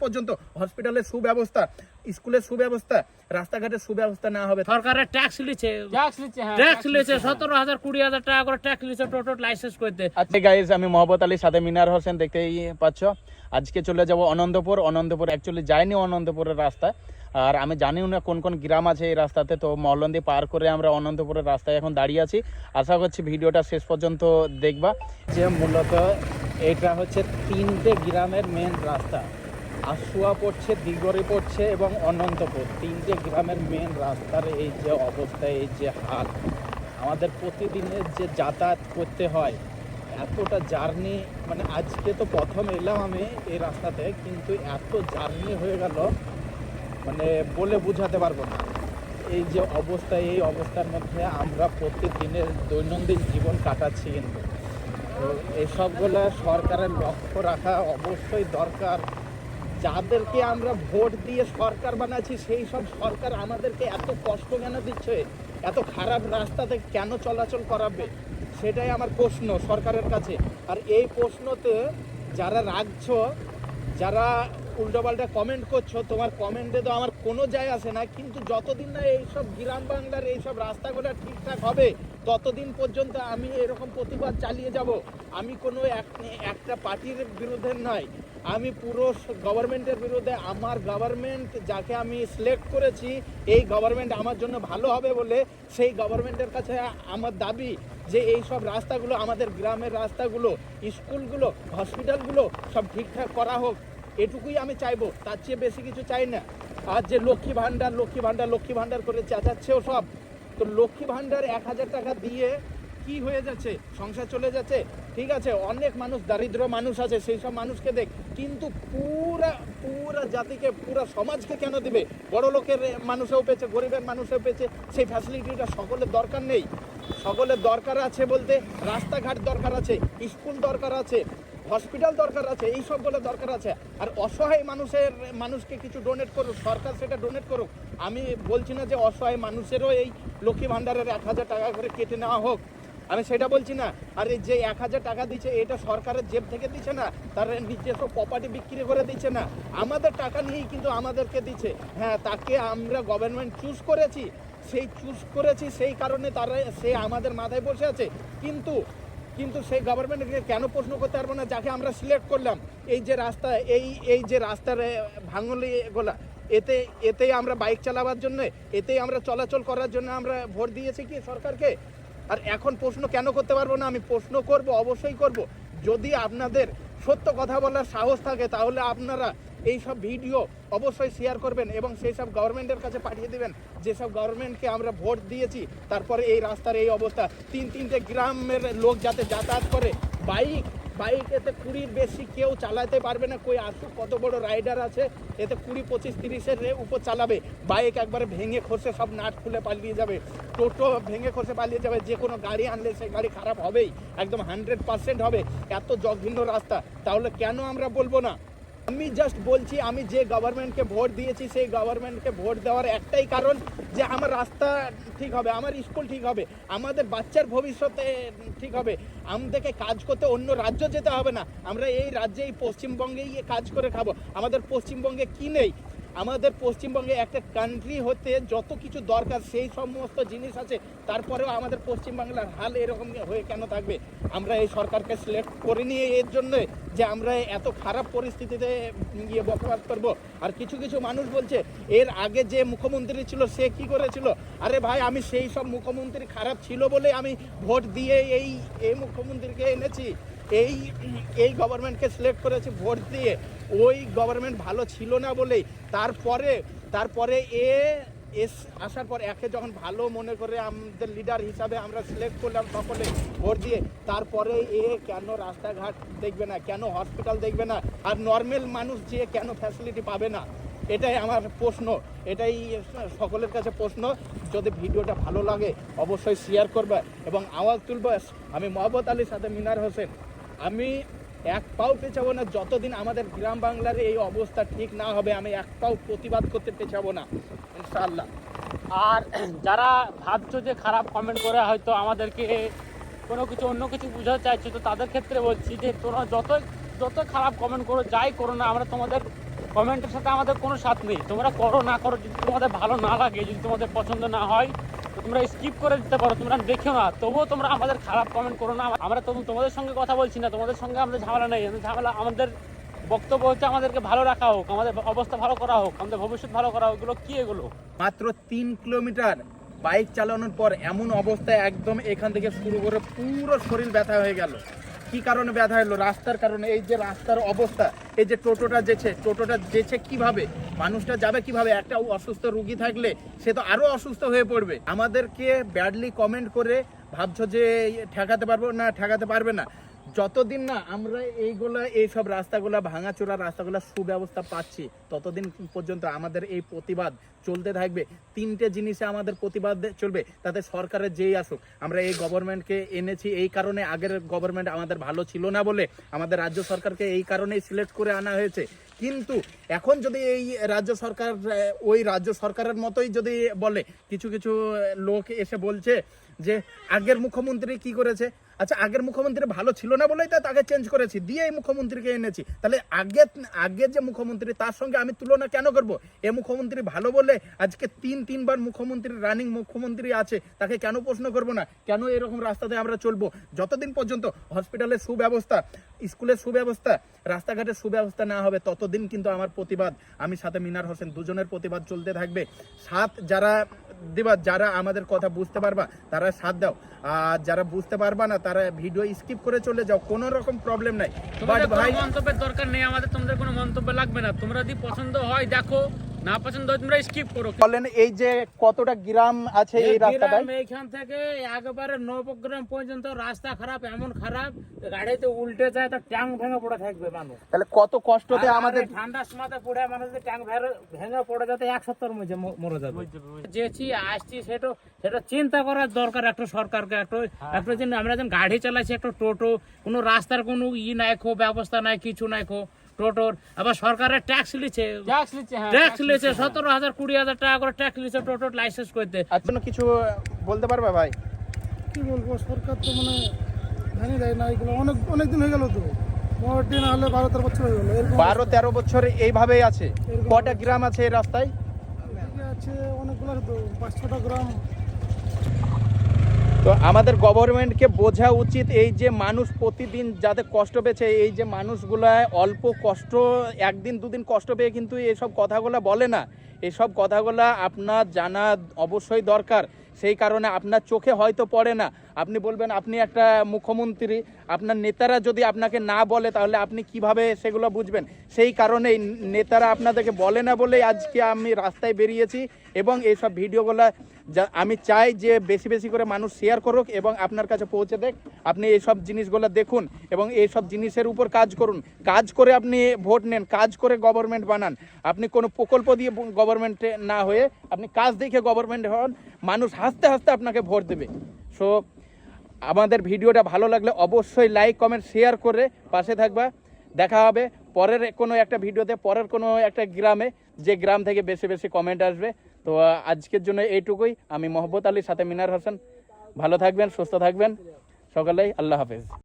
পর্যন্ত হসপিটালের সুব্যবস্থা, স্কুলের সুব্যবস্থা, রাস্তাঘাটের সুব্যবস্থা না হবে। সরকারের ট্যাক্স লিছে 17,000 20,000 টাকা করে ট্যাক্স লিছে টোটো লাইসেন্স করতে। আচ্ছা গাইজ, আমি মোহাম্মদ আলীর সাথে মিনার হোসেন, দেখতেই পাচ্ছ। আজকে চলে যাব অনন্তপুর। অ্যাকচুয়ালি যাইনি অনন্তপুরের রাস্তায়, আর আমি জানিও না কোন কোন গ্রাম আছে এই রাস্তাতে। তো মল্লন্দি পার করে আমরা অনন্তপুরের রাস্তায় এখন দাঁড়িয়ে আছি। আশা করছি ভিডিওটা শেষ পর্যন্ত দেখবা। যে মূলত এটা হচ্ছে 3টে গ্রামের মেন রাস্তা। আশুয়া পড়ছে, দিগরি পড়ছে এবং অনন্তপুর, 3টে গ্রামের মেন রাস্তার এই যে অবস্থা, এই যে হাল, আমাদের প্রতিদিনের যে যাতায়াত করতে হয়, এতটা জার্নি, মানে আজকে তো প্রথম এলাম আমি এই রাস্তাতে, কিন্তু এত জার্নি হয়ে গেল মানে বলে বোঝাতে পারবো না। এই যে অবস্থা, এই অবস্থার মধ্যে আমরা প্রতিদিনের দৈনন্দিন জীবন কাটাচ্ছি। কিন্তু তো এসবগুলো সরকারের লক্ষ্য রাখা অবশ্যই দরকার। যাদেরকে আমরা ভোট দিয়ে সরকার বানাচ্ছি, সেই সব সরকার আমাদেরকে এত কষ্ট কেন দিচ্ছে, এত খারাপ রাস্তাতে কেন চলাচল করাবে, সেটাই আমার প্রশ্ন সরকারের কাছে। আর এই প্রশ্নতে যারা রাখছো, যারা উল্টোপাল্টা কমেন্ট করছো, তোমার কমেন্টে তো আমার কোনো যায় আসে না, কিন্তু যতদিন না এইসব গ্রাম বাংলার এইসব রাস্তাগুলো ঠিকঠাক হবে, ততদিন পর্যন্ত আমি এরকম প্রতিবাদ চালিয়ে যাব। আমি কোনো একটা পার্টির বিরুদ্ধে নয়, আমি পুরো গভর্নমেন্টের বিরুদ্ধে। আমার গভর্নমেন্ট যাকে আমি সিলেক্ট করেছি, এই গভর্নমেন্ট আমার জন্য ভালো হবে বলে, সেই গভর্নমেন্টের কাছে আমার দাবি যে এই সব রাস্তাগুলো, আমাদের গ্রামের রাস্তাগুলো, স্কুলগুলো, হসপিটালগুলো সব ঠিকঠাক করা হোক। এটুকুই আমি চাইবো, তার চেয়ে বেশি কিছু চাই না। আর যে লক্ষ্মী ভাণ্ডার করে চেঁচাচ্ছেও সব, তো লক্ষ্মী ভাণ্ডার 1,000 টাকা দিয়ে কি হয়ে যাচ্ছে, সংসার চলে যাচ্ছে, ঠিক আছে। অনেক মানুষ, দারিদ্র মানুষ আছে, সেই সব মানুষকে দেখ, কিন্তু পুরা জাতিকে, পুরা সমাজকে কেন দিবে? বড় লোকের মানুষেও পেয়েছে, গরিবের মানুষেও পেয়েছে, সেই ফ্যাসিলিটিটা সকলের দরকার নেই। সকলের দরকার আছে বলতে রাস্তাঘাট দরকার আছে, স্কুল দরকার আছে, হসপিটাল দরকার আছে, এই সবগুলো দরকার আছে। আর অসহায় মানুষকে কিছু ডোনেট করুক, সরকার সেটা ডোনেট করুক। আমি বলছি না যে অসহায় মানুষেরও এই লক্ষ্মী ভাণ্ডারের 1,000 টাকা করে কেটে নেওয়া হোক, আমি সেটা বলছি না। আর এই যে 1,000 টাকা দিচ্ছে, এটা সরকারের জেব থেকে দিচ্ছে না, তার নিজস্ব প্রপার্টি বিক্রি করে দিচ্ছে না, আমাদের টাকা নিয়েই কিন্তু আমাদেরকে দিচ্ছে। হ্যাঁ, তাকে আমরা গভর্নমেন্ট চুজ করেছি, সেই কারণে সে আমাদের মাথায় বসে আছে। কিন্তু সেই গভর্নমেন্টকে কেন প্রশ্ন করতে পারবো না, যাকে আমরা সিলেক্ট করলাম? এই যে রাস্তা, এই যে রাস্তার ভাঙলি গোলা, এতেই আমরা বাইক চালাবার জন্য, এতেই আমরা চলাচল করার জন্য আমরা ভোট দিয়েছি কি সরকারকে? আর এখন প্রশ্ন কেন করতে পারবো না? আমি প্রশ্ন করব, অবশ্যই করব। যদি আপনাদের সত্য কথা বলার সাহস থাকে, তাহলে আপনারা এই সব ভিডিও অবশ্যই শেয়ার করবেন এবং সেই সব গভর্নমেন্টের কাছে পাঠিয়ে দেবেন, যেসব গভর্নমেন্টকে আমরা ভোট দিয়েছি। তারপরে এই রাস্তার এই অবস্থা, 3-3টে গ্রামের লোক যাতে যাতায়াত করে, বাইক এতে 20-র বেশি কেউ চালাতে পারবে না। কই আসুক, কত বড় রাইডার আছে, এতে 20, 25, 30-এর উপর চালাবে। বাইক একবারে ভেঙে খসে সব নাট খুলে পালিয়ে যাবে, টোটো ভেঙে খসে পালিয়ে যাবে। যে কোনো গাড়ি আনলে সেই গাড়ি খারাপ হবেই, একদম 100% হবে। এত জঘন্য রাস্তা, তাহলে কেন আমরা বলবো না? আমি জাস্ট বলছি, আমি যে গভর্নমেন্টকে ভোট দিয়েছি, সেই গভর্নমেন্টকে ভোট দেওয়ার একটাই কারণ যে আমার রাস্তা ঠিক হবে, আমার স্কুল ঠিক হবে, আমাদের বাচ্চার ভবিষ্যতে ঠিক হবে। আমাদেরকে কাজ করতে অন্য রাজ্য যেতে হবে না, আমরা এই রাজ্যে, এই পশ্চিমবঙ্গেই কাজ করে খাবো। আমাদের পশ্চিমবঙ্গে কি নেই? আমাদের পশ্চিমবঙ্গে একটা কান্ট্রি হতে যত কিছু দরকার, সেই সমস্ত জিনিস আছে। তারপরেও আমাদের পশ্চিমবাংলার হাল এরকম হয়ে কেন থাকবে? আমরা এই সরকারকে সিলেক্ট করে নিয়ে এর জন্য যে আমরা এত খারাপ পরিস্থিতিতে বসবাস করব। আর কিছু মানুষ বলছে এর আগে যে মুখ্যমন্ত্রী ছিল সে কি করেছিল। আরে ভাই, আমি সেই সব মুখ্যমন্ত্রী খারাপ ছিল বলে আমি ভোট দিয়ে এই মুখ্যমন্ত্রীকে এনেছি, এই গভর্নমেন্টকে সিলেক্ট করেছি ভোট দিয়ে। ওই গভর্নমেন্ট ভালো ছিল না বলেই তারপরে আসার পর একে যখন ভালো মনে করে আমাদের লিডার হিসাবে আমরা সিলেক্ট করলাম সকলে ভোট দিয়ে, তারপরে কেন রাস্তাঘাট দেখবে না, কেন হসপিটাল দেখবে না, আর নর্মাল মানুষ যে কেন ফ্যাসিলিটি পাবে না? এটাই আমার প্রশ্ন, এটাই সকলের কাছে প্রশ্ন। যদি ভিডিওটা ভালো লাগে অবশ্যই শেয়ার করবে এবং আওয়াজ তুলবে। আমি মোহাম্মদ আলীর সাথে মিনার হোসেন, আমি এক পাও পেছাবো না যতদিন আমাদের গ্রাম বাংলার এই অবস্থা ঠিক না হবে। আমি এক পাও প্রতিবাদ করতে পেছাবো না, ইনশাআল্লাহ। আর যারা ভাবছো যে খারাপ কমেন্ট করে হয়তো আমাদেরকে অন্য কিছু বোঝাতে চাইছো, তো তাদের ক্ষেত্রে বলছি যে তোমরা যত খারাপ কমেন্ট করো, যাই করো না, আমরা তোমাদের কমেন্টের সাথে আমাদের কোনো সাথ নেই। তোমরা করো না করো, যদি তোমাদের ভালো না লাগে, যদি তোমাদের পছন্দ না হয়, তো তোমরা স্কিপ করে দিতে পারো, তোমরা দেখো না, তবুও তোমরা আমাদের খারাপ কমেন্ট করো না। আমরা তোমাদের সঙ্গে কথা বলছি না, তোমাদের সঙ্গে আমাদের ঝামেলা নেই। ঝামেলা আমাদের বক্তব্য হচ্ছে আমাদেরকে ভালো রাখা হোক, আমাদের অবস্থা ভালো করা হোক, আমাদের ভবিষ্যৎ ভালো করা হোক। এগুলো কি এগুলো? মাত্র 3 কিলোমিটার বাইক চালানোর পর এমন অবস্থায় একদম এখান থেকে শুরু করে পুরো শরীর ব্যথা হয়ে গেল। কি কারণে ব্যথা হলো? রাস্তার কারণে। এই যে রাস্তার অবস্থা, এই যে টোটোটা যেছে কিভাবে, মানুষটা যাবে কিভাবে? একটা অসুস্থ রুগী থাকলে সে তো আরো অসুস্থ হয়ে পড়বে। আমাদেরকে ব্যাডলি কমেন্ট করে ভাবছো যে ঠেকাতে পারবে না। যতদিন না আমরা এইসব রাস্তাগুলা ভাঙাচোরা রাস্তাগুলা সুব্যবস্থা পাচ্ছি, ততদিন পর্যন্ত আমাদের এই প্রতিবাদ চলতে থাকবে। 3টে জিনিসে আমাদের প্রতিবাদ চলবে, তাতে সরকারের যেই আসুক। আমরা এই গভর্নমেন্টকে এনেছি এই কারণে, আগের গভর্নমেন্ট আমাদের ভালো ছিল না বলে আমাদের রাজ্য সরকারকে এই কারণেই সিলেক্ট করে আনা হয়েছে। কিন্তু এখন যদি এই রাজ্য সরকার ওই রাজ্য সরকারের মতোই যদি বলে, কিছু কিছু লোক এসে বলছে যে আগের মুখ্যমন্ত্রী কি করেছে। আচ্ছা, আগের মুখ্যমন্ত্রী ভালো ছিল না বলেই তো তাকে চেঞ্জ করেছি, দিয়ে এই মুখ্যমন্ত্রীকে এনেছি। তাহলে আগের যে মুখ্যমন্ত্রী তার সঙ্গে আমি তুলনা কেন করব? এই মুখ্যমন্ত্রী ভালো বলে আজকে তিনবার মুখ্যমন্ত্রী রানিং মুখ্যমন্ত্রী আছে, তাকে কেন প্রশ্ন করব না? কেন এরকম রাস্তাতে আমরা চলবো? যতদিন পর্যন্ত হসপিটালের সুব্যবস্থা, স্কুলের সুব্যবস্থা, রাস্তাঘাটের সুব্যবস্থা না হবে, ততদিন কিন্তু আমার প্রতিবাদ, আমি সাথে মিনার হোসেন দুজনের প্রতিবাদ চলতে থাকবে। যারা আমাদের কথা বুঝতে পারবা তারা সাথ দাও, আর যারা বুঝতে পারবা না তারা ভিডিও স্কিপ করে চলে যাও, কোনো রকম প্রবলেম নাই। তোমাদের ভাই মন্তব্যের দরকার নেই, আমাদের তোমাদের কোনো মন্তব্য লাগবে না। তোমরা যদি পছন্দ হয় দেখো, না পছন্দ হয় তোমরা স্কিপ করো। বলেন এই যে কতটা গ্রাম আছে এই রাস্তাটায়? এইখান থেকে একবারে নবগ্রাম পর্যন্ত রাস্তা খারাপ, এমন খারাপ গাড়িতে উল্টে যায় তো ট্যাঙ্ক ভেঙে পড়ে থাকবে মানুষ। তাহলে কত কষ্টতে আমাদের ঠান্ডার সময় পড়ে মানুষ ট্যাঙ্ক ভেঙে পড়ে যাতে 1 সপ্তাহের মধ্যে মরে যাবে। যেছি আসছি সেটা চিন্তা করার দরকার একটা সরকারকে। একটা যে আমরা যেন গাড়ি চালাচ্ছি, একটা টোটো, কোনো রাস্তার কোনো নাই খো, ব্যবস্থা নাই, কিছু নাই খো টোটোর। আবার সরকারের ট্যাক্স লিছে 17,000 20,000 টাকা করে ট্যাক্স লিছে টোটোর লাইসেন্স করতে। আচ্ছা, কিছু বলতে পারবে ভাই? কি বলবো, সরকার তো মানে ধ্যানই দেয় না এগুলো। অনেক দিন হয়ে গেল তো, মোটামুটি না হলে 12-13 বছর হয়ে গেল। 12-13 বছর এইভাবেই আছে। কটা গ্রাম আছে এই রাস্তায়? আছে অনেকগুলো, তো 5-6টা গ্রাম। তো আমাদের গভর্নমেন্টকে বোঝা উচিত, এই যে মানুষ প্রতিদিন যাতে কষ্ট পেয়েছে, এই যে মানুষগুলা অল্প কষ্ট, 1-2 দিন কষ্ট পেয়ে কিন্তু এইসব কথাগুলো বলে না। এইসব কথাগুলো আপনার জানা অবশ্যই দরকার। সেই কারণে আপনার চোখে হয়তো পড়ে না। আপনি বলবেন আপনি একটা মুখ্যমন্ত্রী, আপনার নেতারা যদি আপনাকে না বলে তাহলে আপনি কিভাবে সেগুলো বুঝবেন? সেই কারণেই নেতারা আপনাদেরকে বলে না বলেই আজকে আমি রাস্তায় বেরিয়েছি। এবং এইসব ভিডিওগুলো আমি চাই যে বেশি বেশি করে মানুষ শেয়ার করুক এবং আপনার কাছে পৌঁছে দেখ। আপনি এইসব জিনিসগুলো দেখুন এবং এইসব জিনিসের উপর কাজ করুন। কাজ করে আপনি ভোট নেন, কাজ করে গভর্নমেন্ট বানান। আপনি কোনো প্রকল্প দিয়ে গভর্নমেন্টে না হয়ে আপনি কাজ দেখে গভর্নমেন্ট হন, মানুষ হাসতে হাসতে আপনাকে ভোট দেবে। সো আমাদের ভিডিওটা ভালো লাগলে অবশ্যই লাইক কমেন্ট শেয়ার করে পাশে থাকবা। দেখা হবে পরের কোনো একটা ভিডিওতে, পরের কোনো একটা গ্রামে, যে গ্রাম থেকে বেশি বেশি কমেন্ট আসবে। তো আজকের জন্য এইটুকুই। আমি মোহাম্মদ আলীর সাথে মিনার হোসেন। ভালো থাকবেন, সুস্থ থাকবেন সকলেই। আল্লাহ হাফেজ।